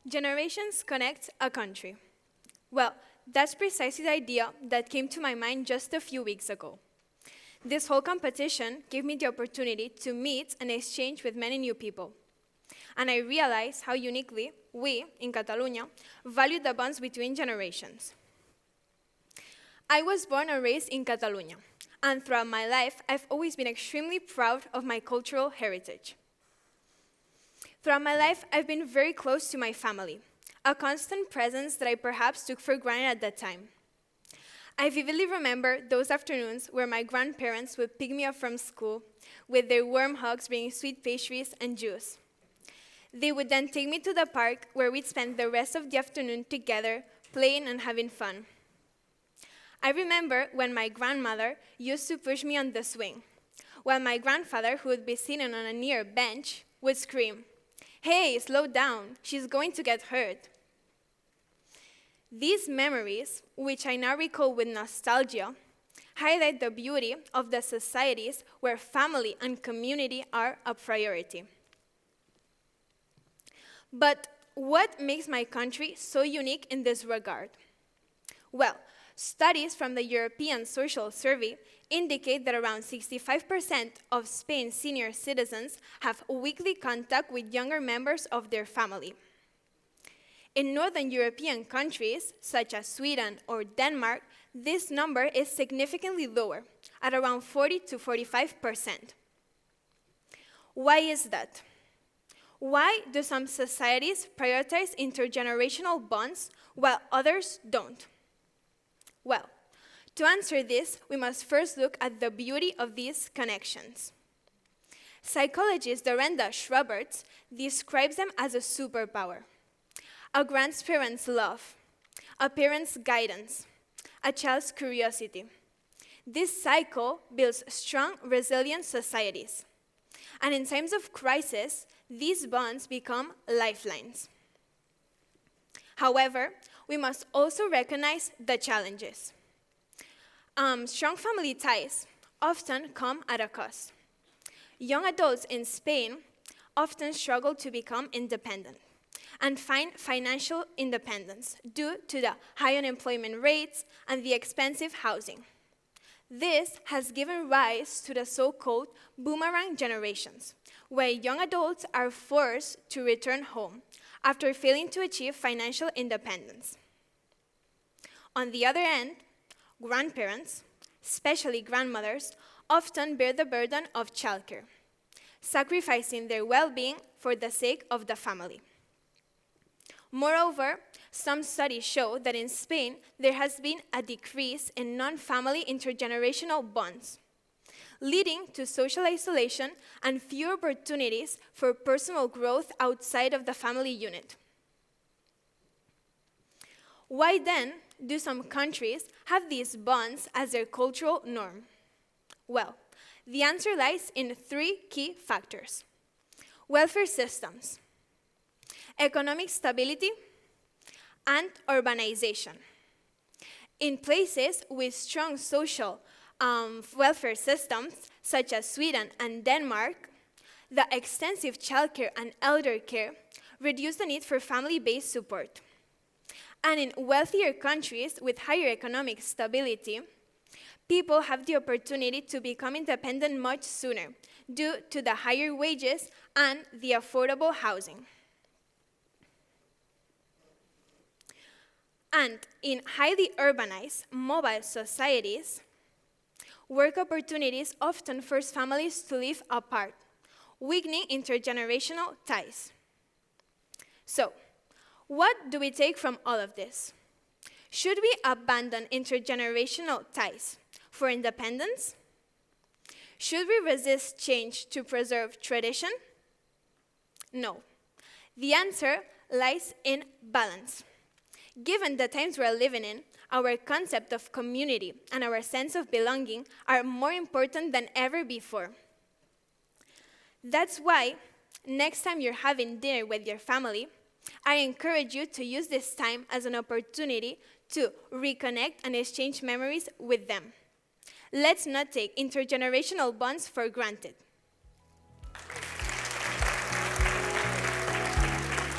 Generations connect a country. Well, that's precisely the idea that came to my mind just a few weeks ago. This whole competition gave me the opportunity to meet and exchange with many new people. And I realized how uniquely we, in Catalonia, value the bonds between generations. I was born and raised in Catalonia, and throughout my life, I've always been extremely proud of my cultural heritage. Throughout my life, I've been very close to my family, a constant presence that I perhaps took for granted at that time. I vividly remember those afternoons where my grandparents would pick me up from school with their warm hugs bringing sweet pastries and juice. They would then take me to the park where we'd spend the rest of the afternoon together, playing and having fun. I remember when my grandmother used to push me on the swing, while my grandfather, who would be sitting on a near bench, would scream, "Hey, slow down, she's going to get hurt." These memories, which I now recall with nostalgia, highlight the beauty of the societies where family and community are a priority. But what makes my country so unique in this regard? Well, studies from the European Social Survey indicate that around 65% of Spain's senior citizens have weekly contact with younger members of their family. In Northern European countries, such as Sweden or Denmark, this number is significantly lower, at around 40 to 45%. Why is that? Why do some societies prioritize intergenerational bonds while others don't? Well, to answer this, we must first look at the beauty of these connections. Psychologist Dorinda Schroberts describes them as a superpower. A grandparent's love, a parent's guidance, a child's curiosity. This cycle builds strong, resilient societies. And in times of crisis, these bonds become lifelines. However, we must also recognize the challenges. Strong family ties often come at a cost. Young adults in Spain often struggle to become independent and find financial independence due to the high unemployment rates and the expensive housing. This has given rise to the so-called boomerang generations, where young adults are forced to return home after failing to achieve financial independence. On the other end, grandparents, especially grandmothers, often bear the burden of childcare, sacrificing their well-being for the sake of the family. Moreover, some studies show that in Spain, there has been a decrease in non-family intergenerational bonds, leading to social isolation and fewer opportunities for personal growth outside of the family unit. Why then do some countries have these bonds as their cultural norm? Well, the answer lies in three key factors: welfare systems, economic stability, and urbanization. In places with strong social welfare systems, such as Sweden and Denmark, the extensive childcare and elder care reduce the need for family-based support. And in wealthier countries with higher economic stability, people have the opportunity to become independent much sooner due to the higher wages and the affordable housing. And in highly urbanized, mobile societies, work opportunities often force families to live apart, weakening intergenerational ties. So, what do we take from all of this? Should we abandon intergenerational ties for independence? Should we resist change to preserve tradition? No. The answer lies in balance. Given the times we're living in, our concept of community and our sense of belonging are more important than ever before. That's why, next time you're having dinner with your family, I encourage you to use this time as an opportunity to reconnect and exchange memories with them. Let's not take intergenerational bonds for granted.